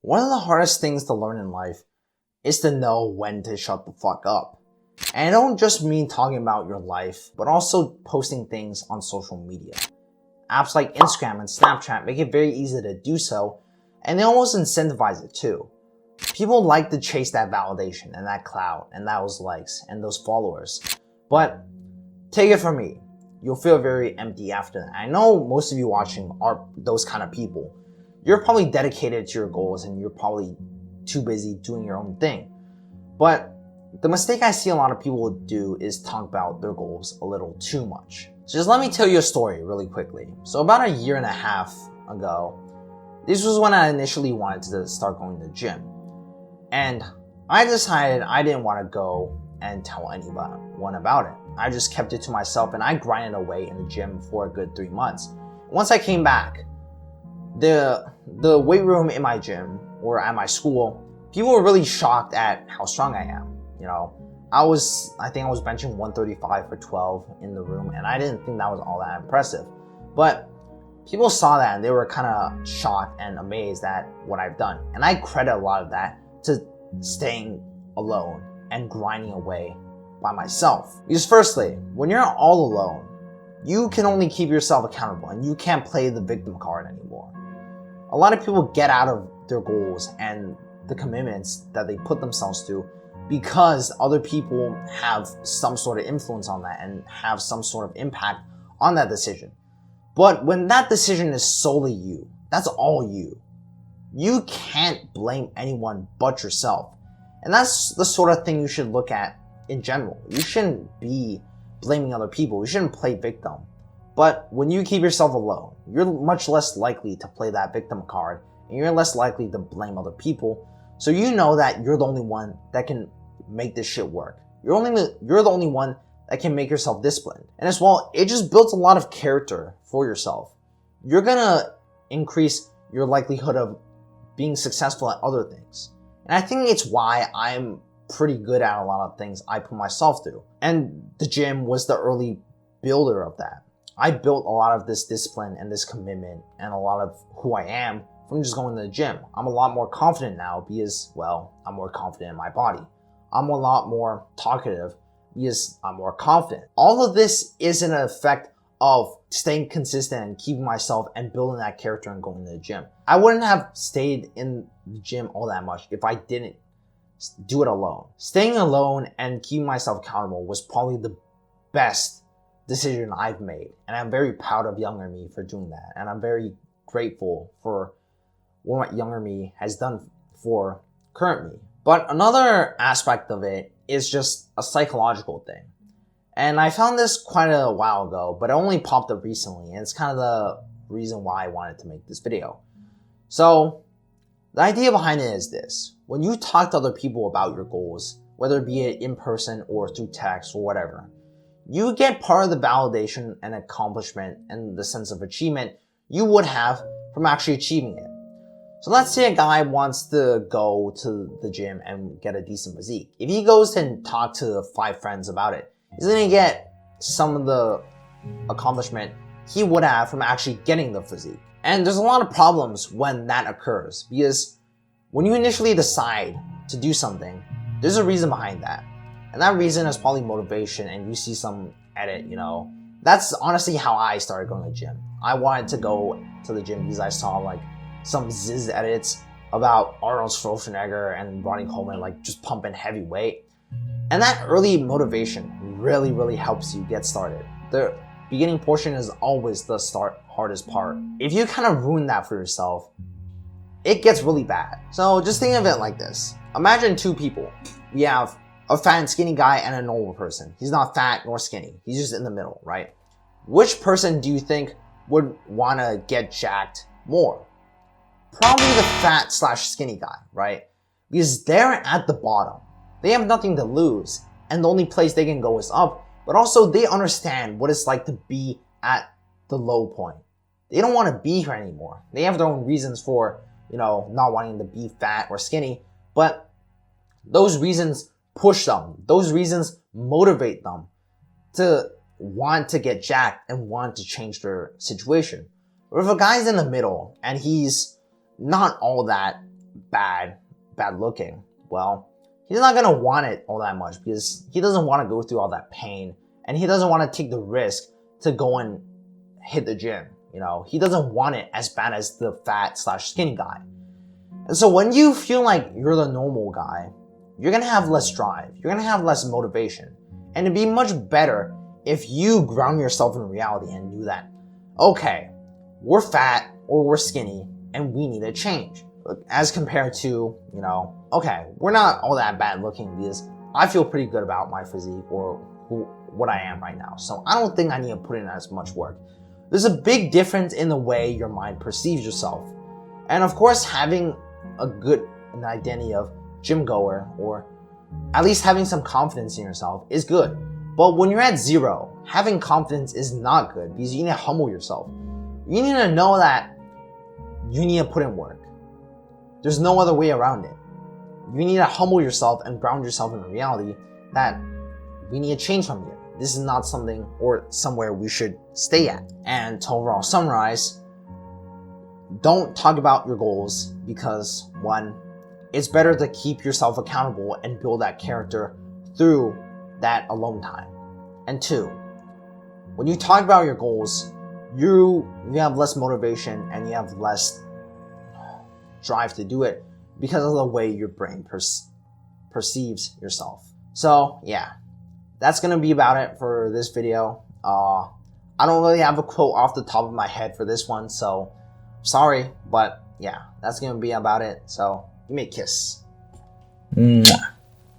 One of the hardest things to learn in life is to know when to shut the fuck up. And I don't just mean talking about your life, but also posting things on social media. Apps like Instagram and Snapchat make it very easy to do so, and they almost incentivize it too. People like to chase that validation and that clout and those likes and those followers. But take it from me, you'll feel very empty after that. I know most of you watching are those kind of people. You're probably dedicated to your goals and you're probably too busy doing your own thing. But the mistake I see a lot of people do is talk about their goals a little too much. So just let me tell you a story really quickly. So about a year and a half ago, this was when I initially wanted to start going to the gym. And I decided I didn't want to go and tell anyone about it. I just kept it to myself and I grinded away in the gym for a good 3 months. Once I came back, the weight room in my gym or at my school, people were really shocked at how strong I am. You know, I think I was benching 135 for 12 in the room, and I didn't think that was all that impressive. But people saw that and they were kind of shocked and amazed at what I've done. And I credit a lot of that to staying alone and grinding away by myself. Because firstly, when you're all alone, you can only keep yourself accountable and you can't play the victim card anymore. A lot of people get out of their goals and the commitments that they put themselves to because other people have some sort of influence on that and have some sort of impact on that decision. But when that decision is solely you, that's all you can't blame anyone but yourself. And that's the sort of thing you should look at in general. You shouldn't be blaming other people. You shouldn't play victim. But when you keep yourself alone, you're much less likely to play that victim card and you're less likely to blame other people. So you know that you're the only one that can make this shit work. You're the only one that can make yourself disciplined. And as well, it just builds a lot of character for yourself. You're gonna increase your likelihood of being successful at other things. And I think it's why I'm pretty good at a lot of things I put myself through. And the gym was the early builder of that. I built a lot of this discipline and this commitment and a lot of who I am from just going to the gym. I'm a lot more confident now because, well, I'm more confident in my body. I'm a lot more talkative because I'm more confident. All of this is an effect of staying consistent and keeping myself and building that character and going to the gym. I wouldn't have stayed in the gym all that much if I didn't do it alone. Staying alone and keeping myself accountable was probably the best decision I've made. And I'm very proud of younger me for doing that. And I'm very grateful for what younger me has done for current me. But another aspect of it is just a psychological thing. And I found this quite a while ago, but it only popped up recently. And it's kind of the reason why I wanted to make this video. So the idea behind it is this. When you talk to other people about your goals, whether it be in person or through text or whatever, you get part of the validation and accomplishment and the sense of achievement you would have from actually achieving it. So let's say a guy wants to go to the gym and get a decent physique. If he goes and talks to 5 friends about it, he's going to get some of the accomplishment he would have from actually getting the physique. And there's a lot of problems when that occurs because when you initially decide to do something, there's a reason behind that. And that reason is probably motivation and you see some edit, you know. That's honestly how I started going to the gym. I wanted to go to the gym because I saw like some Ziz edits about Arnold Schwarzenegger and Ronnie Coleman like just pumping heavy weight. And that early motivation really, really helps you get started. The beginning portion is always the hardest part. If you kind of ruin that for yourself, it gets really bad. So just think of it like this. Imagine 2 people. You have a fat and skinny guy and a normal person. He's not fat nor skinny. He's just in the middle, right? Which person do you think would want to get jacked more? Probably the fat/skinny guy, right? Because they're at the bottom. They have nothing to lose. And the only place they can go is up. But also they understand what it's like to be at the low point. They don't want to be here anymore. They have their own reasons for, not wanting to be fat or skinny. But those reasons push them. Those reasons motivate them to want to get jacked and want to change their situation. Or if a guy's in the middle and he's not all that bad looking, well, he's not gonna want it all that much because he doesn't want to go through all that pain, and he doesn't want to take the risk to go and hit the gym. You know, he doesn't want it as bad as the fat/skinny guy. And so when you feel like you're the normal guy, you're gonna have less drive, you're gonna have less motivation, and it'd be much better if you ground yourself in reality and knew that, okay, we're fat or we're skinny and we need a change. As compared to, you know, okay, we're not all that bad looking because I feel pretty good about my physique or what I am right now. So I don't think I need to put in as much work. There's a big difference in the way your mind perceives yourself. And of course, having an identity of gym goer, or at least having some confidence in yourself, is good. But when you're at 0, having confidence is not good because you need to humble yourself. You need to know that you need to put in work. There's no other way around it. You need to humble yourself and ground yourself in reality that we need to change from here. This is not something or somewhere we should stay at. And to overall summarize, don't talk about your goals because 1, it's better to keep yourself accountable and build that character through that alone time. And 2, when you talk about your goals, you have less motivation and you have less drive to do it because of the way your brain perceives yourself. So yeah, that's gonna be about it for this video. I don't really have a quote off the top of my head for this one, so sorry, but yeah, that's gonna be about it. So give me a kiss. Mwah.